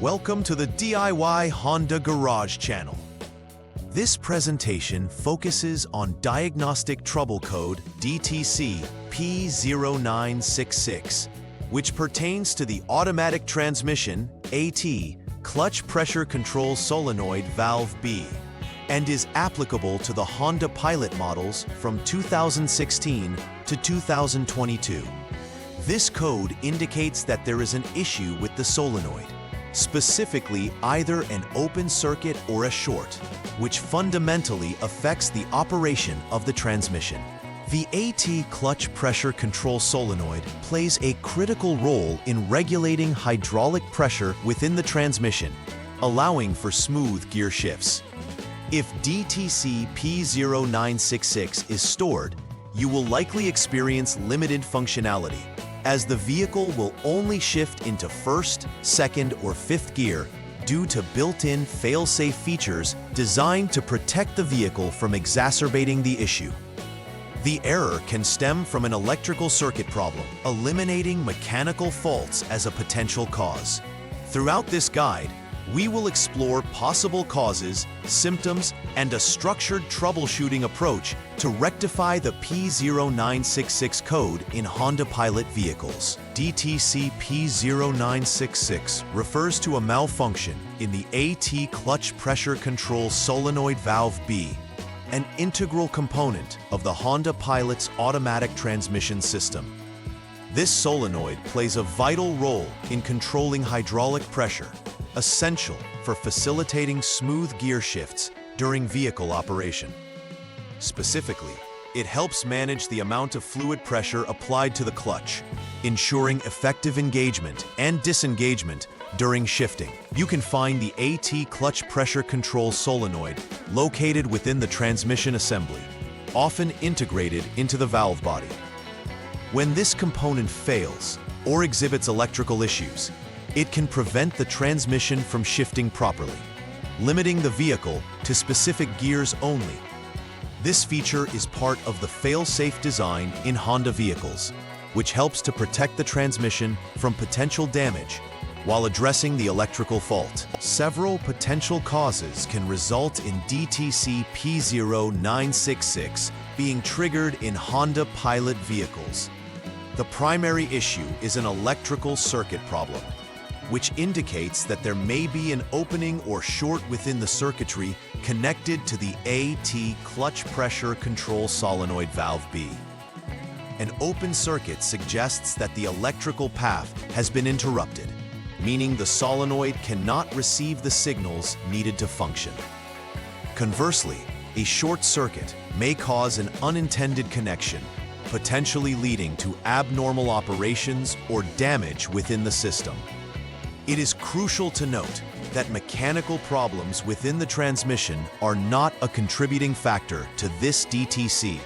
Welcome to the DIY Honda Garage channel. This presentation focuses on Diagnostic Trouble Code DTC P0966, which pertains to the automatic transmission AT clutch pressure control solenoid valve B and is applicable to the Honda Pilot models from 2016 to 2022. This code indicates that there is an issue with the solenoid, specifically either an open circuit or a short, which fundamentally affects the operation of the transmission. The AT clutch pressure control solenoid plays a critical role in regulating hydraulic pressure within the transmission, allowing for smooth gear shifts. If DTC P0966 is stored, you will likely experience limited functionality, as the vehicle will only shift into first, second, or fifth gear due to built-in fail-safe features designed to protect the vehicle from exacerbating the issue. The error can stem from an electrical circuit problem, eliminating mechanical faults as a potential cause. Throughout this guide, we will explore possible causes, symptoms, and a structured troubleshooting approach to rectify the P0966 code in Honda Pilot vehicles. DTC P0966 refers to a malfunction in the AT clutch pressure control solenoid valve B, an integral component of the Honda Pilot's automatic transmission system. This solenoid plays a vital role in controlling hydraulic pressure, essential for facilitating smooth gear shifts during vehicle operation. Specifically, it helps manage the amount of fluid pressure applied to the clutch, ensuring effective engagement and disengagement during shifting. You can find the AT clutch pressure control solenoid located within the transmission assembly, often integrated into the valve body. When this component fails or exhibits electrical issues, it can prevent the transmission from shifting properly, limiting the vehicle to specific gears only. This feature is part of the fail-safe design in Honda vehicles, which helps to protect the transmission from potential damage while addressing the electrical fault. Several potential causes can result in DTC P0966 being triggered in Honda Pilot vehicles. The primary issue is an electrical circuit problem, which indicates that there may be an opening or short within the circuitry connected to the AT clutch pressure control solenoid valve B. An open circuit suggests that the electrical path has been interrupted, meaning the solenoid cannot receive the signals needed to function. Conversely, a short circuit may cause an unintended connection, potentially leading to abnormal operations or damage within the system. It is crucial to note that mechanical problems within the transmission are not a contributing factor to this DTC,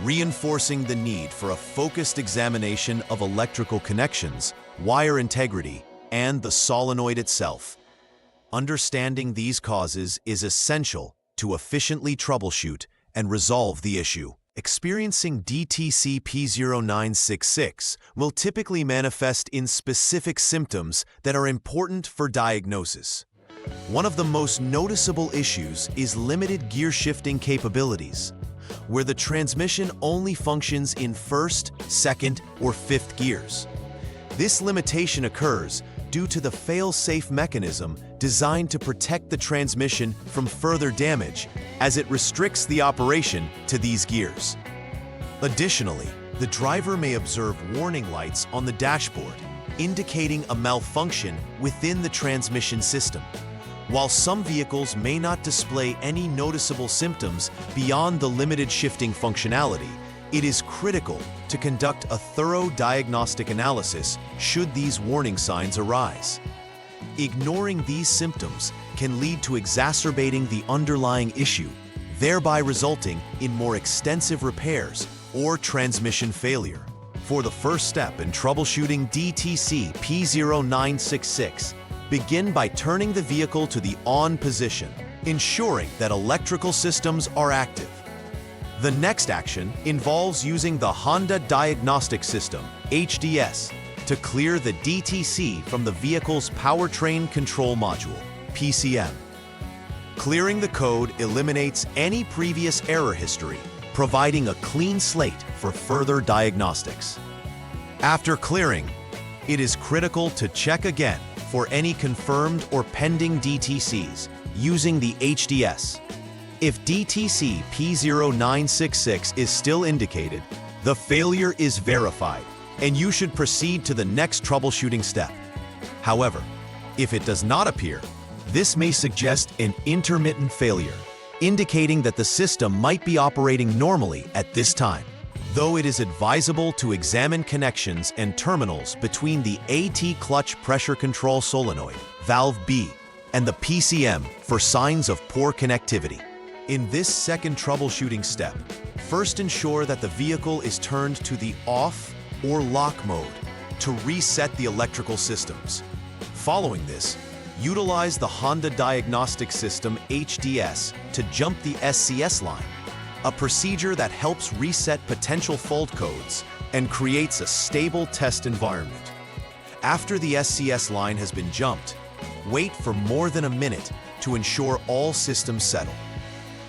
reinforcing the need for a focused examination of electrical connections, wire integrity, and the solenoid itself. Understanding these causes is essential to efficiently troubleshoot and resolve the issue. Experiencing DTC P0966 will typically manifest in specific symptoms that are important for diagnosis. One of the most noticeable issues is limited gear shifting capabilities, where the transmission only functions in first, second, or fifth gears. This limitation occurs due to the fail-safe mechanism designed to protect the transmission from further damage, as it restricts the operation to these gears. Additionally, the driver may observe warning lights on the dashboard, indicating a malfunction within the transmission system. While some vehicles may not display any noticeable symptoms beyond the limited shifting functionality, it is critical to conduct a thorough diagnostic analysis should these warning signs arise. Ignoring these symptoms can lead to exacerbating the underlying issue, thereby resulting in more extensive repairs or transmission failure. For the first step in troubleshooting DTC P0966, begin by turning the vehicle to the on position, ensuring that electrical systems are active. The next action involves using the Honda Diagnostic System, HDS, to clear the DTC from the vehicle's Powertrain Control Module, PCM. Clearing the code eliminates any previous error history, providing a clean slate for further diagnostics. After clearing, it is critical to check again for any confirmed or pending DTCs using the HDS. If DTC P0966 is still indicated, the failure is verified, and you should proceed to the next troubleshooting step. However, if it does not appear, this may suggest an intermittent failure, indicating that the system might be operating normally at this time. Though it is advisable to examine connections and terminals between the AT clutch pressure control solenoid, valve B, and the PCM for signs of poor connectivity. In this second troubleshooting step, first ensure that the vehicle is turned to the off or lock mode to reset the electrical systems. Following this, utilize the Honda Diagnostic System HDS to jump the SCS line, a procedure that helps reset potential fault codes and creates a stable test environment. After the SCS line has been jumped, wait for more than a minute to ensure all systems settle.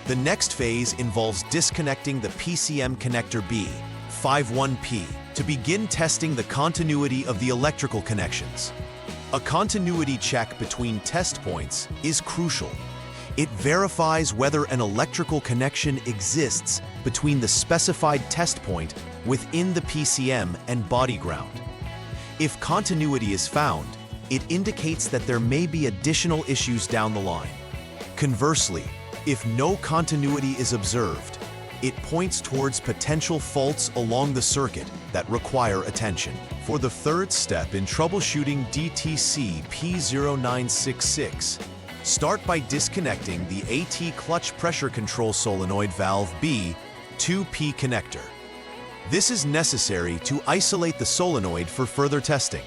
The next phase involves disconnecting the PCM connector B, 51P, to begin testing the continuity of the electrical connections. A continuity check between test points is crucial. It verifies whether an electrical connection exists between the specified test point within the PCM and body ground. If continuity is found, it indicates that there may be additional issues down the line. Conversely, if no continuity is observed, it points towards potential faults along the circuit that require attention. For the third step in troubleshooting DTC P0966, start by disconnecting the AT clutch pressure control solenoid valve B 2P connector. This is necessary to isolate the solenoid for further testing.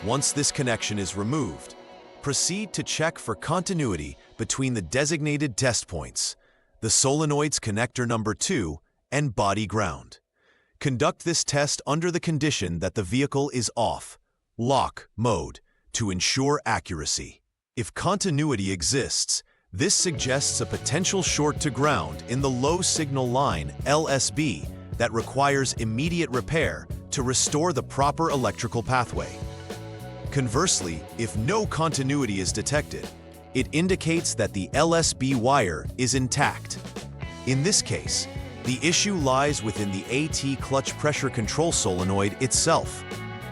Once this connection is removed, proceed to check for continuity between the designated test points, the solenoid's connector number 2, and body ground. Conduct this test under the condition that the vehicle is off, lock mode, to ensure accuracy. If continuity exists, this suggests a potential short to ground in the low signal line LSB that requires immediate repair to restore the proper electrical pathway. Conversely, if no continuity is detected, it indicates that the LSB wire is intact. In this case, the issue lies within the AT clutch pressure control solenoid itself,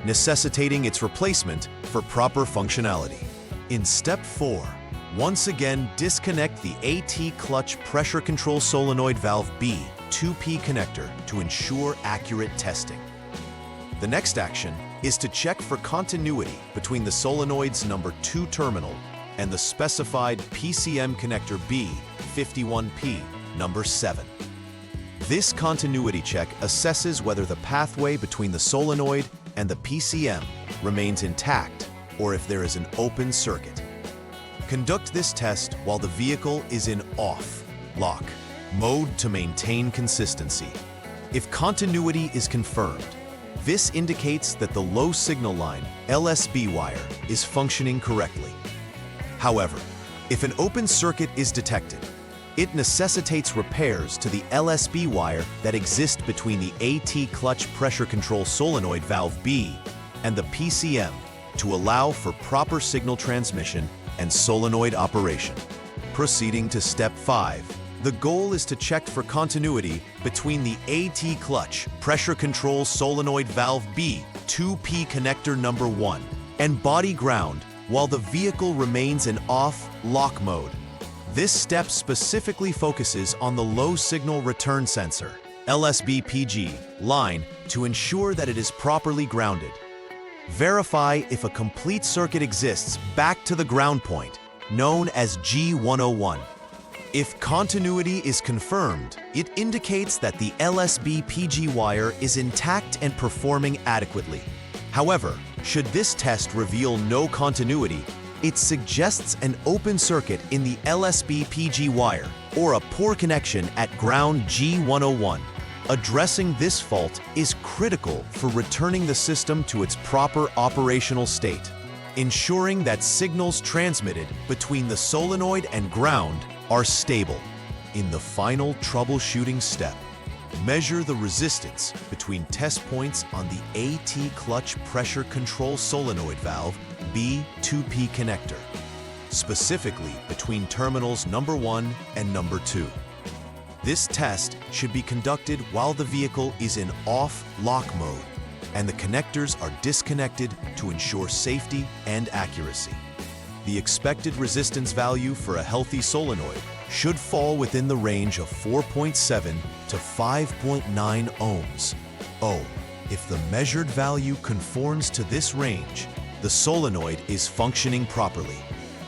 necessitating its replacement for proper functionality. In step 4, once again disconnect the AT clutch pressure control solenoid valve B 2P connector to ensure accurate testing. The next action is to check for continuity between the solenoid's number 2 terminal and the specified PCM connector B 51P number 7. This continuity check assesses whether the pathway between the solenoid and the PCM remains intact or if there is an open circuit. Conduct this test while the vehicle is in off, lock, mode to maintain consistency. If continuity is confirmed, this indicates that the low signal line LSB wire is functioning correctly. However, if an open circuit is detected, it necessitates repairs to the LSB wire that exist between the AT clutch pressure control solenoid valve B and the PCM to allow for proper signal transmission and solenoid operation. Proceeding to step 5, the goal is to check for continuity between the AT clutch pressure control solenoid valve B 2P connector number 1 and body ground while the vehicle remains in off lock mode. This step specifically focuses on the low signal return sensor, LSB-PG, line to ensure that it is properly grounded. Verify if a complete circuit exists back to the ground point, known as G101. If continuity is confirmed, it indicates that the LSB-PG wire is intact and performing adequately. However, should this test reveal no continuity, it suggests an open circuit in the LSB-PG wire or a poor connection at ground G101. Addressing this fault is critical for returning the system to its proper operational state, ensuring that signals transmitted between the solenoid and ground are stable. In the final troubleshooting step, measure the resistance between test points on the AT clutch pressure control solenoid valve B2P connector, specifically between terminals number 1 and number 2. This test should be conducted while the vehicle is in off-lock mode and the connectors are disconnected to ensure safety and accuracy. The expected resistance value for a healthy solenoid should fall within the range of 4.7 to 5.9 ohms. If the measured value conforms to this range, the solenoid is functioning properly,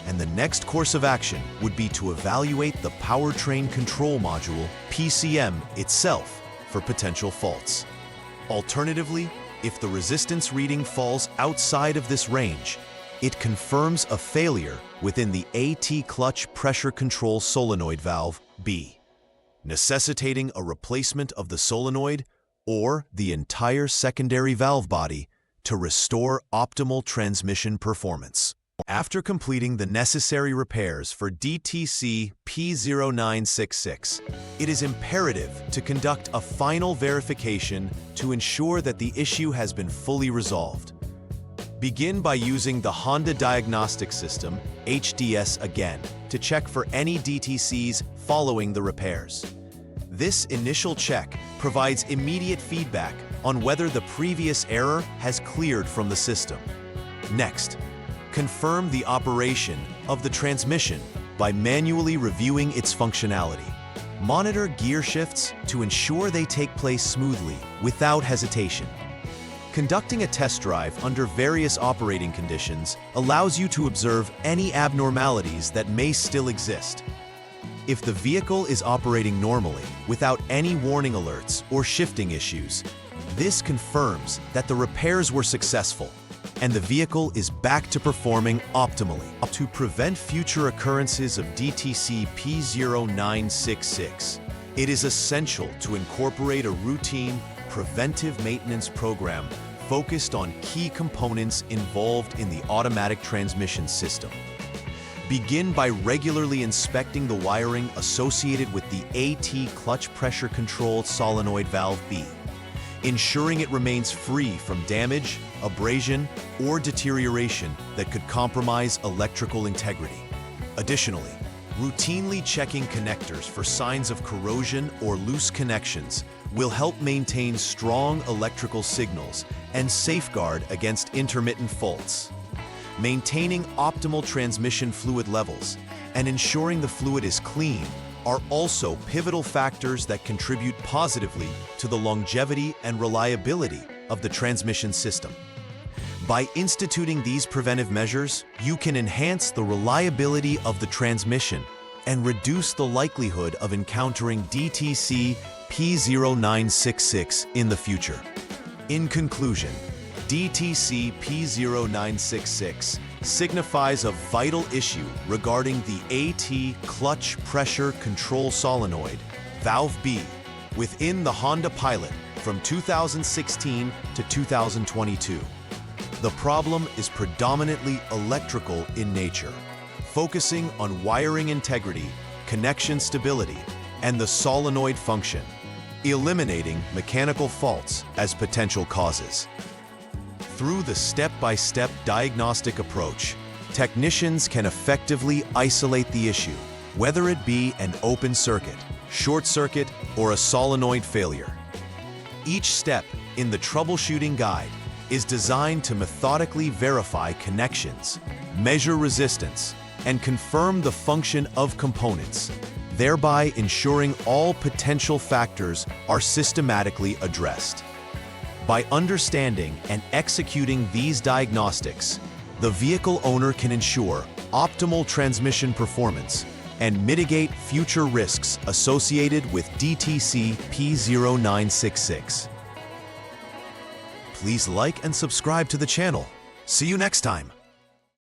and the next course of action would be to evaluate the powertrain control module, PCM, itself for potential faults. Alternatively, if the resistance reading falls outside of this range, it confirms a failure within the AT clutch pressure control solenoid valve B, necessitating a replacement of the solenoid or the entire secondary valve body to restore optimal transmission performance. After completing the necessary repairs for DTC P0966, it is imperative to conduct a final verification to ensure that the issue has been fully resolved. Begin by using the Honda Diagnostic System, HDS again, to check for any DTCs following the repairs. This initial check provides immediate feedback on whether the previous error has cleared from the system. Next, confirm the operation of the transmission by manually reviewing its functionality. Monitor gear shifts to ensure they take place smoothly without hesitation. Conducting a test drive under various operating conditions allows you to observe any abnormalities that may still exist. If the vehicle is operating normally without any warning alerts or shifting issues, this confirms that the repairs were successful and the vehicle is back to performing optimally. To prevent future occurrences of DTC P0966, it is essential to incorporate a routine preventive maintenance program focused on key components involved in the automatic transmission system. Begin by regularly inspecting the wiring associated with the AT clutch pressure control solenoid valve B, ensuring it remains free from damage, abrasion, or deterioration that could compromise electrical integrity. Additionally, routinely checking connectors for signs of corrosion or loose connections will help maintain strong electrical signals and safeguard against intermittent faults. Maintaining optimal transmission fluid levels and ensuring the fluid is clean are also pivotal factors that contribute positively to the longevity and reliability of the transmission system. By instituting these preventive measures, you can enhance the reliability of the transmission and reduce the likelihood of encountering DTC P0966 in the future. In conclusion, DTC P0966 signifies a vital issue regarding the AT clutch pressure control solenoid, valve B, within the Honda Pilot from 2016 to 2022. The problem is predominantly electrical in nature, focusing on wiring integrity, connection stability, and the solenoid function, eliminating mechanical faults as potential causes. Through the step-by-step diagnostic approach, technicians can effectively isolate the issue, whether it be an open circuit, short circuit, or a solenoid failure. Each step in the troubleshooting guide is designed to methodically verify connections, measure resistance, and confirm the function of components, thereby ensuring all potential factors are systematically addressed. By understanding and executing these diagnostics, the vehicle owner can ensure optimal transmission performance and mitigate future risks associated with DTC P0966. Please like and subscribe to the channel. See you next time.